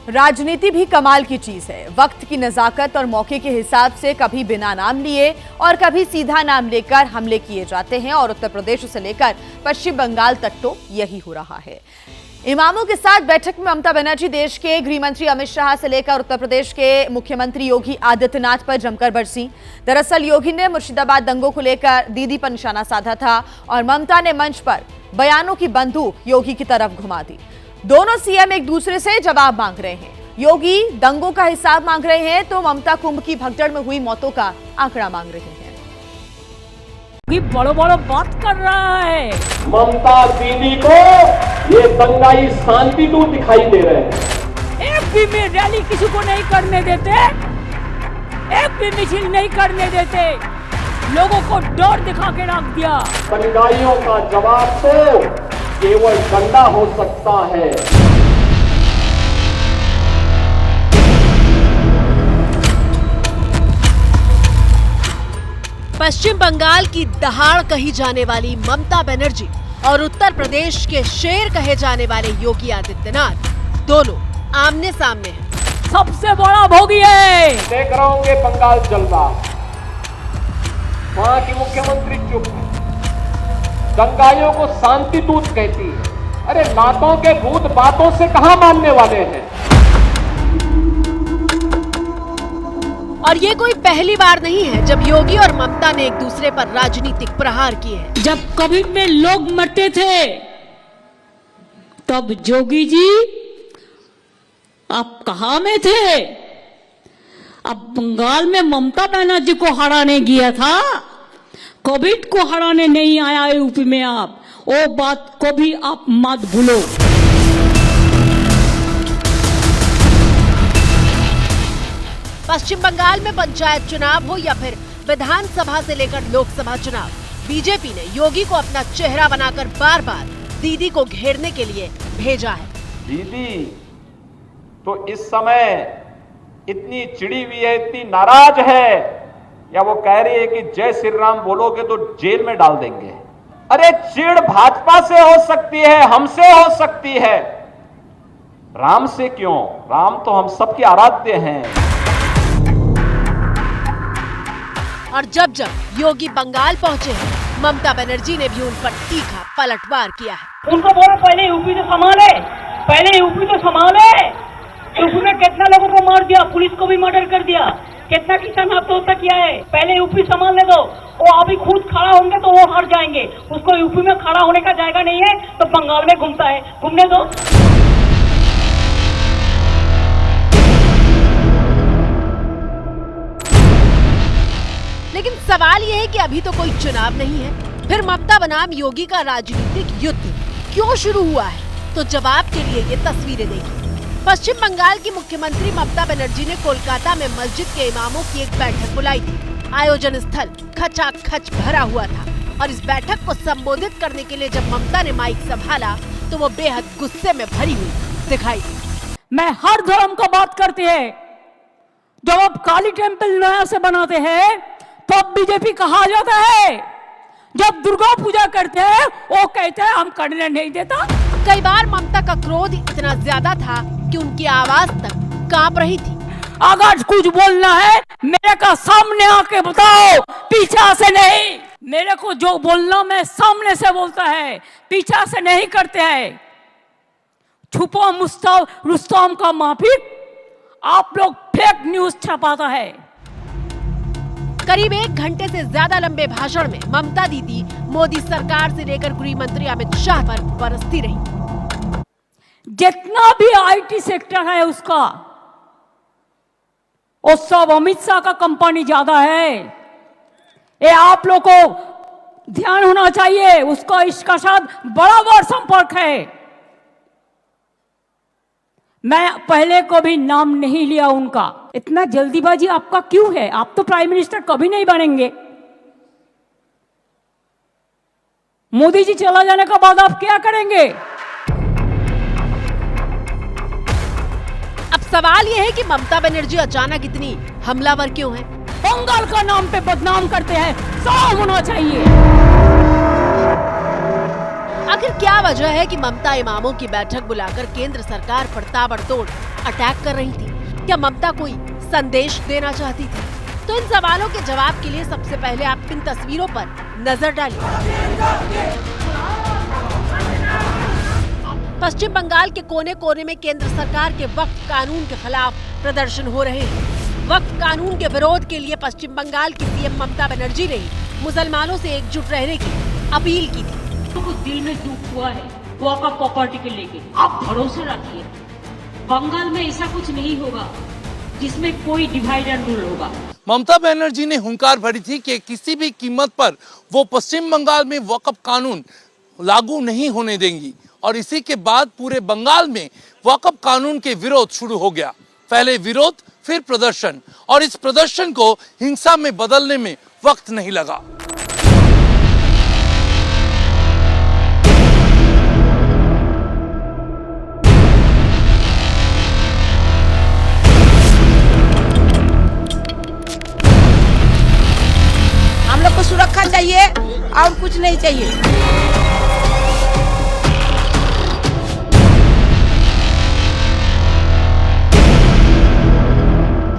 राजनीति भी कमाल की चीज है। वक्त की नजाकत और मौके के हिसाब से कभी बिना नाम लिए और कभी सीधा नाम लेकर हमले किए जाते हैं और उत्तर प्रदेश से लेकर पश्चिम बंगाल तक तो यही हो रहा है। इमामों के साथ बैठक में ममता बनर्जी देश के गृह मंत्री अमित शाह से लेकर उत्तर प्रदेश के मुख्यमंत्री योगी आदित्यनाथ पर जमकर बरसी। दरअसल योगी ने मुर्शिदाबाद दंगों को लेकर दीदी पर निशाना साधा था और ममता ने मंच पर बयानों की बंदूक योगी की तरफ घुमा दी। दोनों सीएम एक दूसरे से जवाब मांग रहे हैं। योगी दंगों का हिसाब मांग रहे हैं तो ममता कुंभ की भगदड़ में हुई मौतों का आंकड़ा मांग रहे हैं। बड़ो बड़ो बात कर रहा है। ममता दीदी को ये दंगाई शांति दूत दिखाई दे रहे हैं। एक भी में रैली किसी को नहीं करने देते, एक भी मिছিল नहीं करने देते, लोगों को डर दिखा के रख दिया। दंगाइयों का जवाब तो केवल डंडा हो सकता है। पश्चिम बंगाल की दहाड़ कही जाने वाली ममता बनर्जी और उत्तर प्रदेश के शेर कहे जाने वाले योगी आदित्यनाथ दोनों आमने सामने हैं। सबसे बड़ा भोगी है। देख रहा होंगे बंगाल जल रहा, वहां की मुख्यमंत्री चुप है, दंगाइयों को शांति दूत कहती है। अरे नातों के भूत बातों से कहां मानने वाले हैं। और ये कोई पहली बार नहीं है जब योगी और ममता ने एक दूसरे पर राजनीतिक प्रहार किए हैं। जब कोविड में लोग मरते थे तब जोगी जी आप कहां में थे? अब बंगाल में ममता बनर्जी को हराने गया था, कोविड को हराने नहीं आया यूपी में। आप वो बात को भी आप मत भूलो। पश्चिम बंगाल में पंचायत चुनाव हो या फिर विधानसभा से लेकर लोकसभा चुनाव, बीजेपी ने योगी को अपना चेहरा बनाकर बार बार दीदी को घेरने के लिए भेजा है। दीदी तो इस समय इतनी चिड़ी हुई है, इतनी नाराज है, या वो कह रही है कि जय श्री राम बोलोगे तो जेल में डाल देंगे। अरे चिड़ भाजपा से हो सकती है, हमसे हो सकती है, राम से क्यों? राम तो हम सबके आराध्य हैं। और जब जब योगी बंगाल पहुंचे हैं, ममता बनर्जी ने भी उन पर तीखा पलटवार किया है। उनको बोलो पहले यूपी तो संभाले, पहले यूपी तो संभाले। यूपी में कितना लोगों को मार दिया, पुलिस को भी मर्डर कर दिया, कितना किसान आत्महत्या किया है। पहले यूपी संभालने दो। वो अभी खुद खड़ा होंगे तो वो हार जाएंगे। उसको यूपी में खड़ा होने का जायगा नहीं है तो बंगाल में घूमता है, घूमने दो। लेकिन सवाल यह है कि अभी तो कोई चुनाव नहीं है, फिर ममता बनाम योगी का राजनीतिक युद्ध क्यों शुरू हुआ है? तो जवाब के लिए ये तस्वीरें देखिए। पश्चिम बंगाल की मुख्यमंत्री ममता बनर्जी ने कोलकाता में मस्जिद के इमामों की एक बैठक बुलाई थी। आयोजन स्थल खचाखच भरा हुआ था और इस बैठक को संबोधित करने के लिए जब ममता ने माइक संभाला तो वो बेहद गुस्से में भरी हुई दिखाई दी। मैं हर धर्म का बात करती है। जब आप काली टेम्पल नया से बनाते हैं तो अब बीजेपी कहा जाता है। जब दुर्गा पूजा करते हैं वो कहते हैं हम करने नहीं देता। कई बार ममता का क्रोध इतना ज्यादा था कि उनकी आवाज तक कांप रही थी। अगर कुछ बोलना है मेरे का सामने आके बताओ, पीछा से नहीं। मेरे को जो बोलना मैं सामने से बोलता है, पीछा से नहीं करते हैं। छुपा रुस्तम का माफिक आप लोग फेक न्यूज छपाता है। करीब 1 घंटे से ज्यादा लंबे भाषण में ममता दीदी मोदी सरकार से लेकर गृह मंत्री अमित शाह पर बरसती रही। जितना भी आईटी सेक्टर है उसका, वो सब अमित शाह का कंपनी ज्यादा है। ये आप लोग को ध्यान होना चाहिए। उसका इसका साथ बराबर संपर्क है। मैं पहले को भी नाम नहीं लिया उनका। इतना जल्दीबाजी आपका क्यों है? आप तो प्राइम मिनिस्टर कभी नहीं बनेंगे। मोदी जी चला जाने के बाद आप क्या करेंगे? अब सवाल यह है कि ममता बनर्जी अचानक इतनी हमलावर क्यों है? बंगाल का नाम पे बदनाम करते हैं, साफ होना चाहिए। आखिर क्या वजह है कि ममता इमामों की बैठक बुलाकर केंद्र सरकार पर ताबड़तोड़ अटैक कर रही थी? क्या ममता कोई संदेश देना चाहती थी? तो इन सवालों के जवाब के लिए सबसे पहले आप इन तस्वीरों पर नजर डालिए। पश्चिम बंगाल के कोने कोने में केंद्र सरकार के वक्फ कानून के खिलाफ प्रदर्शन हो रहे हैं। वक्फ कानून के विरोध के लिए पश्चिम बंगाल की सीएम ममता बनर्जी ने मुसलमानों से एकजुट रहने की अपील की थी। कुछ दिल में दुख हुआ है वक़्फ़ प्रॉपर्टी के लेके, आप भरोसा रखिए बंगाल में ऐसा कुछ नहीं होगा जिसमें कोई डिवाइड एंड रूल होगा। ममता बनर्जी ने हुंकार भरी थी कि किसी भी कीमत पर वो पश्चिम बंगाल में वक्फ कानून लागू नहीं होने देंगी और इसी के बाद पूरे बंगाल में वक्फ कानून के विरोध शुरू हो गया। पहले विरोध, फिर प्रदर्शन, और इस प्रदर्शन को हिंसा में बदलने में वक्त नहीं लगा। हम लोग को सुरक्षा चाहिए और कुछ नहीं चाहिए।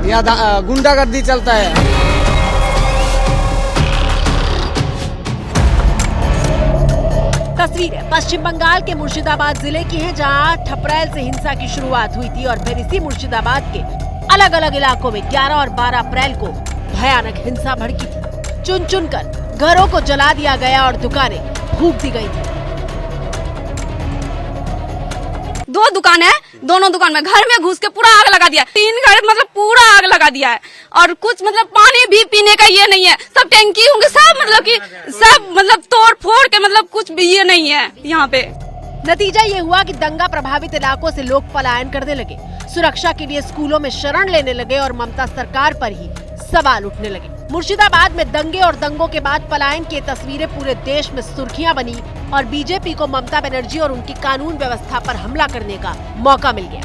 यहाँ गुंडागर्दी चलता है। तस्वीर पश्चिम बंगाल के मुर्शिदाबाद जिले की है, जहां 8 अप्रैल से हिंसा की शुरुआत हुई थी और फिर इसी मुर्शिदाबाद के अलग अलग इलाकों में 11 और 12 अप्रैल को भयानक हिंसा भड़की थी। चुन चुन कर घरों को जला दिया गया और दुकानें फूंक दी गई थी। 2 दुकान है, दोनों दुकान में घर में घुस के पूरा आग लगा दिया। 3 घर मतलब पूरा आग लगा दिया है और कुछ मतलब पानी भी पीने का ये नहीं है। सब टैंकी होंगे, सब मतलब कि सब मतलब तोड़ फोड़ के मतलब कुछ भी ये नहीं है यहाँ पे। नतीजा ये हुआ कि दंगा प्रभावित इलाकों से लोग पलायन करने लगे, सुरक्षा के लिए स्कूलों में शरण लेने लगे और ममता सरकार पर ही सवाल उठने लगे। मुर्शिदाबाद में दंगे और दंगों के बाद पलायन की तस्वीरें पूरे देश में सुर्खियां बनी और बीजेपी को ममता बनर्जी और उनकी कानून व्यवस्था पर हमला करने का मौका मिल गया।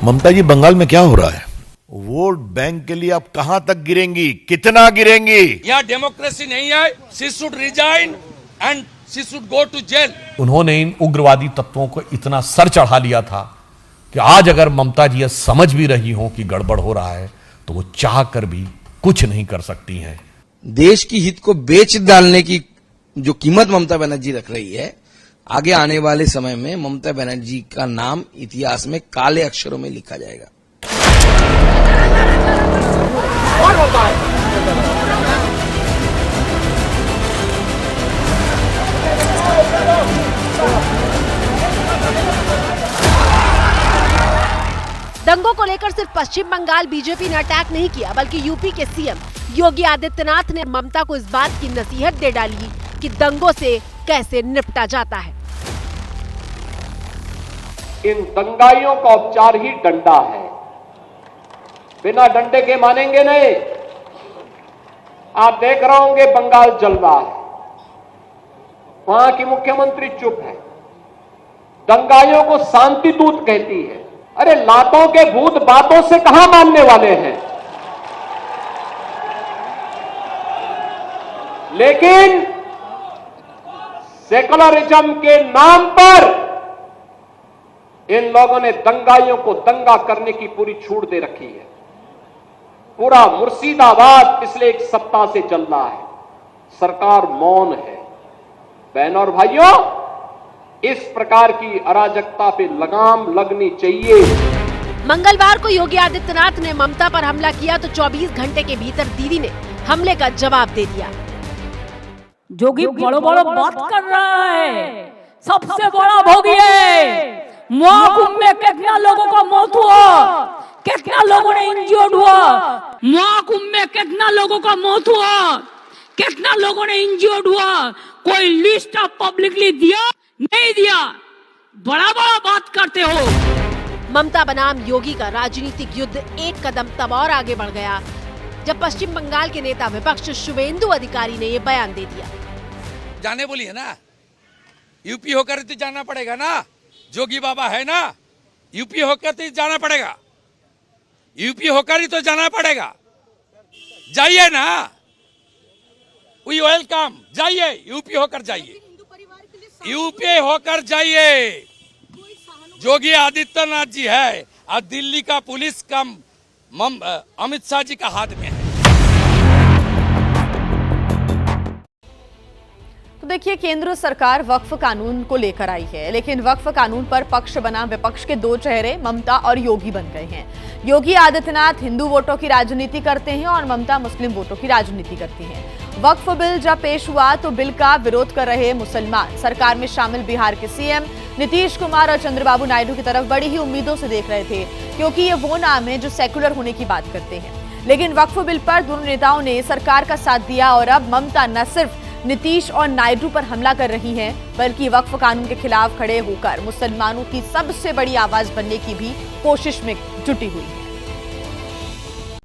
ममता जी, बंगाल में क्या हो रहा है? वोट बैंक के लिए आप कहां तक गिरेंगी, कितना गिरेंगी? यहाँ डेमोक्रेसी नहीं है। She should resign and she should go to jail. उन्होंने इन उग्रवादी तत्वों को इतना सर चढ़ा लिया था कि आज अगर ममता जी समझ भी रही हो कि गड़बड़ हो रहा है तो वो चाह कर भी कुछ नहीं कर सकती हैं। देश की हित को बेच डालने की जो कीमत ममता बनर्जी रख रही है, आगे आने वाले समय में ममता बनर्जी का नाम इतिहास में काले अक्षरों में लिखा जाएगा। दंगों को लेकर सिर्फ पश्चिम बंगाल बीजेपी ने अटैक नहीं किया, बल्कि यूपी के सीएम योगी आदित्यनाथ ने ममता को इस बात की नसीहत दे डाली कि दंगों से कैसे निपटा जाता है। इन दंगाइयों का उपचार ही डंडा है, बिना डंडे के मानेंगे नहीं। आप देख रहे होंगे बंगाल जल रहा है, वहां की मुख्यमंत्री चुप है, दंगाइयों को शांति दूत कहती है। अरे लातों के भूत बातों से कहां मानने वाले हैं। लेकिन सेकुलरिज्म के नाम पर इन लोगों ने दंगाइयों को दंगा करने की पूरी छूट दे रखी है। पूरा मुर्शिदाबाद पिछले 1 सप्ताह से चल रहा है, सरकार मौन है। बहनों और भाइयों, इस प्रकार की अराजकता पे लगाम लगनी चाहिए। मंगलवार को योगी आदित्यनाथ ने ममता पर हमला किया तो 24 घंटे के भीतर दीदी ने हमले का जवाब दे दिया। जोगी बड़ो बड़ो बात कर रहा है, सबसे बड़ा भोगी है। महाकुंभ में कितना लोगों का मौत हुआ, कितना लोगों ने इंजर्ड हुआ। महाकुंभ में कितना लोगों का मौत हुआ, कितना लोगों ने इंजर्ड हुआ। कोई लिस्ट आप पब्लिकली दिया नहीं दिया, बड़ा बड़ा बात करते हो। ममता बनाम योगी का राजनीतिक युद्ध एक कदम तब और आगे बढ़ गया जब पश्चिम बंगाल के नेता विपक्ष शुवेंदु अधिकारी ने ये बयान दे दिया। जाने बोली है ना, यूपी होकर तो जाना पड़ेगा ना। जोगी बाबा है ना, यूपी होकर तो जाना पड़ेगा, यूपी होकर ही तो जाना पड़ेगा। जाइए ना, वी वेलकम, जाइए, यूपी होकर जाइए। यूपी होकर जाइए, योगी आदित्यनाथ जी है और दिल्ली का पुलिस का अमित शाह जी का हाथ में है। तो देखिए, केंद्र सरकार वक्फ कानून को लेकर आई है, लेकिन वक्फ कानून पर पक्ष बना विपक्ष के दो चेहरे ममता और योगी बन गए हैं। योगी आदित्यनाथ हिंदू वोटों की राजनीति करते हैं और ममता मुस्लिम वोटों की राजनीति करती हैं। वक्फ बिल जब पेश हुआ तो बिल का विरोध कर रहे मुसलमान सरकार में शामिल बिहार के सीएम नीतीश कुमार और चंद्रबाबू नायडू की तरफ बड़ी ही उम्मीदों से देख रहे थे, क्योंकि ये वो नाम है जो सेकुलर होने की बात करते हैं। लेकिन वक्फ बिल पर दोनों नेताओं ने सरकार का साथ दिया और अब ममता न सिर्फ नीतीश और नायडू पर हमला कर रही हैं, बल्कि वक्फ कानून के खिलाफ खड़े होकर मुसलमानों की सबसे बड़ी आवाज बनने की भी कोशिश में जुटी हुई है।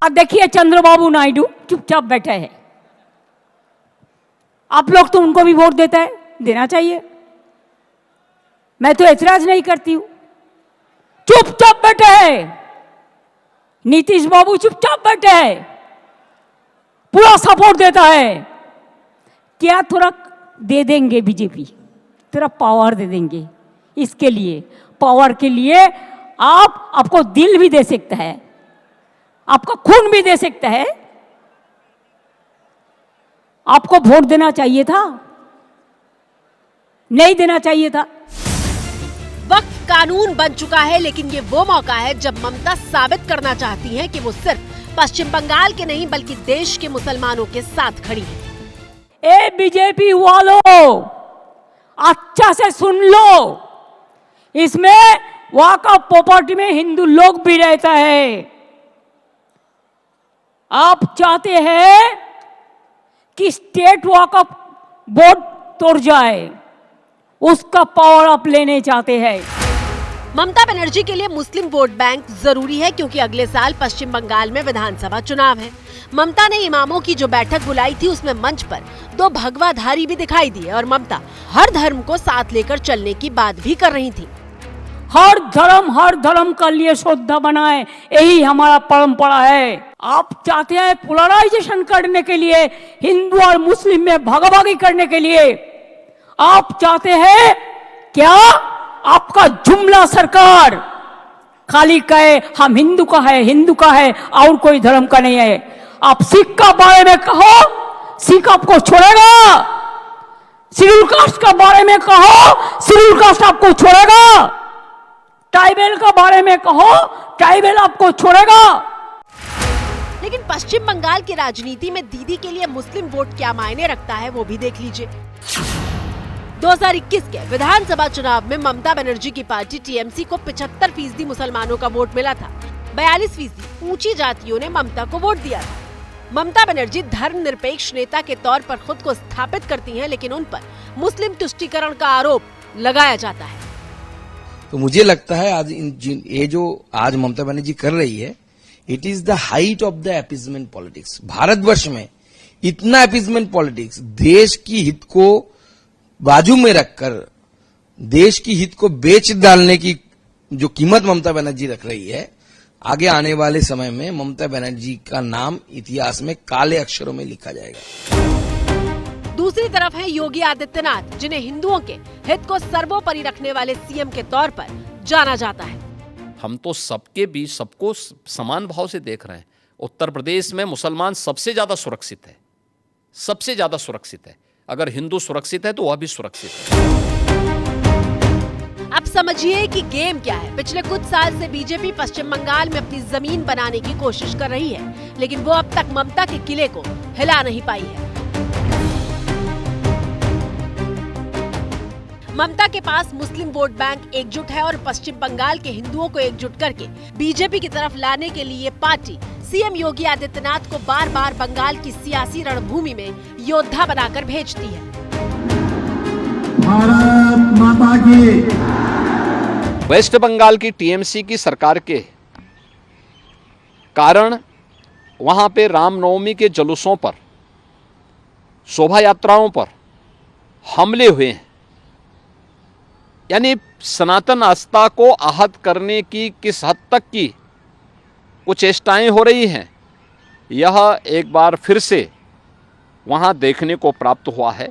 अब देखिए, चंद्रबाबू नायडू चुपचाप बैठे हैं। आप लोग तो उनको भी वोट देता है, देना चाहिए, मैं तो ऐतराज नहीं करती हूं। चुपचाप बैठे हैं नीतीश बाबू, चुपचाप बैठे हैं, पूरा सपोर्ट देता है। क्या थोड़ा दे देंगे बीजेपी, थोड़ा पावर दे देंगे। इसके लिए, पावर के लिए आपको दिल भी दे सकता है, आपका खून भी दे सकता है। आपको वोट देना चाहिए था, नहीं देना चाहिए था। वक्फ कानून बन चुका है, लेकिन ये वो मौका है जब ममता साबित करना चाहती हैं कि वो सिर्फ पश्चिम बंगाल के नहीं बल्कि देश के मुसलमानों के साथ खड़ी है। ए बीजेपी वालों, अच्छा से सुन लो, इसमें वक्फ प्रॉपर्टी में हिंदू लोग भी रहता है। आप चाहते हैं कि स्टेट वक्फ बोर्ड तोड़ जाए, उसका पावर आप लेने चाहते हैं। ममता बनर्जी के लिए मुस्लिम वोट बैंक जरूरी है, क्योंकि अगले साल पश्चिम बंगाल में विधानसभा चुनाव है। ममता ने इमामों की जो बैठक बुलाई थी, उसमें मंच पर दो भगवाधारी भी दिखाई दिए और ममता हर धर्म को साथ लेकर चलने की बात भी कर रही थी। हर धर्म का लिए श्रद्धा बनाए, यही हमारा परंपरा है। आप चाहते हैं पोलराइजेशन करने के लिए, हिंदू और मुस्लिम में भागाभागी करने के लिए। आप चाहते हैं क्या आपका जुमला सरकार खाली कहे हम हिंदू का है और कोई धर्म का नहीं है। आप सिख का बारे में कहो, सिख आपको छोड़ेगा। शेड्यूल कास्ट का बारे में कहो, शेड्यूल कास्ट आपको छोड़ेगा। ट्राइबल का बारे में कहो, ट्राइबल आपको छोड़ेगा। लेकिन पश्चिम बंगाल की राजनीति में दीदी के लिए मुस्लिम वोट क्या मायने रखता है, वो भी देख लीजिए। 2021 के विधानसभा चुनाव में ममता बनर्जी की पार्टी टीएमसी को 75% मुसलमानों का वोट मिला था। 42% ऊंची जातियों ने ममता को वोट दिया था। ममता बनर्जी धर्मनिरपेक्ष नेता के तौर पर खुद को स्थापित करती हैं, लेकिन उन पर मुस्लिम तुष्टीकरण का आरोप लगाया जाता है। तो मुझे लगता है आज ये जो आज ममता बनर्जी कर रही है, it is the height of the appeasement politics. Bharatvarsh में इतना अपीजमेंट पॉलिटिक्स, देश की हित को बाजू में रखकर देश की हित को बेच डालने की जो कीमत ममता बनर्जी रख रही है, आगे आने वाले समय में ममता बनर्जी का नाम इतिहास में काले अक्षरों में लिखा जाएगा। दूसरी तरफ है योगी आदित्यनाथ, जिन्हें हिंदुओं के हित को सर्वोपरि रखने वाले सीएम के तौर पर जाना जाता है। हम तो सबके बीच सबको समान भाव से देख रहे हैं। उत्तर प्रदेश में मुसलमान सबसे ज्यादा सुरक्षित है, सबसे ज्यादा सुरक्षित है। अगर हिंदू सुरक्षित है तो वह भी सुरक्षित है। अब समझिए कि गेम क्या है। पिछले कुछ साल से बीजेपी पश्चिम बंगाल में अपनी जमीन बनाने की कोशिश कर रही है, लेकिन वो अब तक ममता के किले को हिला नहीं पाई है। ममता के पास मुस्लिम वोट बैंक एकजुट है और पश्चिम बंगाल के हिंदुओं को एकजुट करके बीजेपी की तरफ लाने के लिए पार्टी सीएम योगी आदित्यनाथ को बार बार बंगाल की सियासी रणभूमि में योद्धा बनाकर भेजती है। भारत माता की। वेस्ट बंगाल की टीएमसी की सरकार के कारण वहां पे रामनवमी के जुलूसों पर, शोभा यात्राओं पर हमले हुए हैं। यानी सनातन आस्था को आहत करने की किस हद तक की कुछ चेष्टाएं हो रही हैं, यह एक बार फिर से वहां देखने को प्राप्त हुआ है।